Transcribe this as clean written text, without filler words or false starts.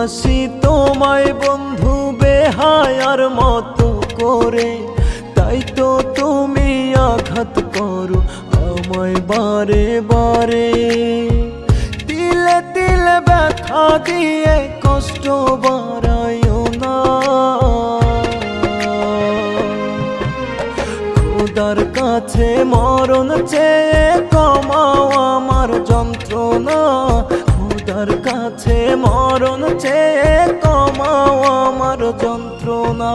ভালোবাসি তোমায় বন্ধু বেহায়ার মতো করে, তাই তো তুমি আঘাত করো আমায় বারে বারে। তিলে তিলে ব্যথা দিয়ে কষ্ট বাড়াইও না, খোদার কাছে মরণ চেয়ে কমাও আমার যন্ত্রণা, খোদার কাছে মরণ চেয়ে কমাও আমার যন্ত্রণা।